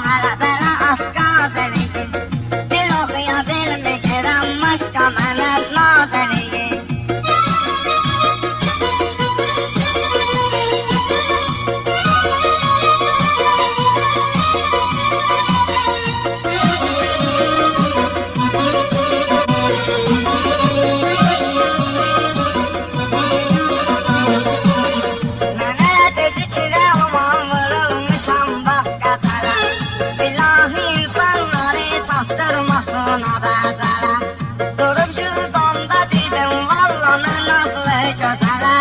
hələ belə at qaz eləyir. Dil oxuya bilməyirəm, başqa mənə naz eləyir. Durup cüzdanda dedim valla mən nasıl gözələ.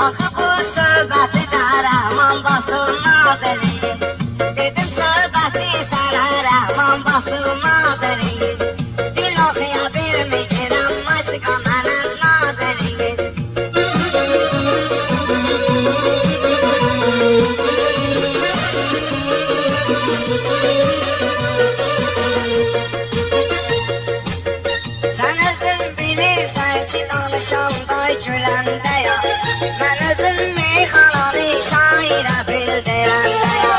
Axı bu söhbəti dərəman basılmaz eləyir. Dedim söhbəti sənə rəhman basılmaz eləyir. Dil oxuya bilməyirəm, başqa mənə naz eləyir. Sən özün bilirsən ki, danışanda güləndə ya, mən özüm meyxananı şairə bildirəndə ya.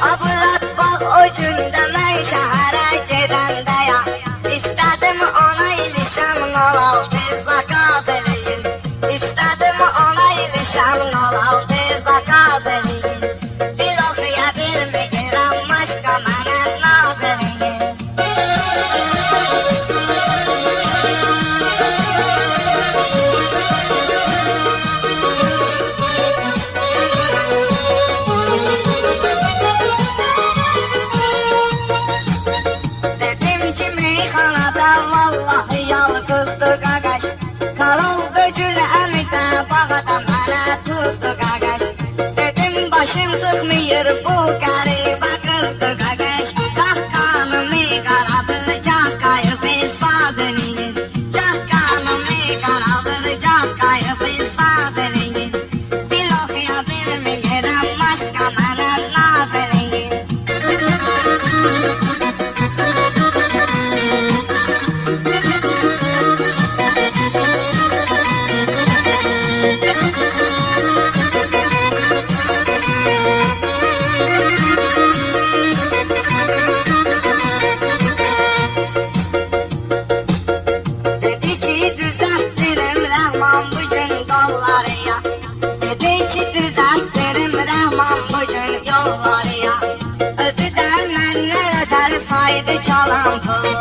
Ablat bax o gündə mən şəhərə gedəndə ya, İstədim ona ilişəm 06 zakaz eləyir. İstədim ona ilişəm 06 zakaz eləyir. Dil oxuya bilməyirəm, başqa mənə naz eləyir. Vallahi yalqızdı qaqaş, karoldu gül əmidə, bağada mənə tuzdu qaqaş. Dedim başım çıxmıyır bu qəribə qızdı qaqaş. Qahqanımı qaradır, cah qayıb saz eləyir. Cah qanımı qaradır, cah qayıb saz eləyir. Dil oxuya bilməyirəm, başqa mənə naz eləyir. Dedi ki düzəltdirim Rəhman bugün qolları ya. Dedi ki düzəltdirim Rəhman bugün yolları ya. Özü də məndən ötəri saydı çalan pulları.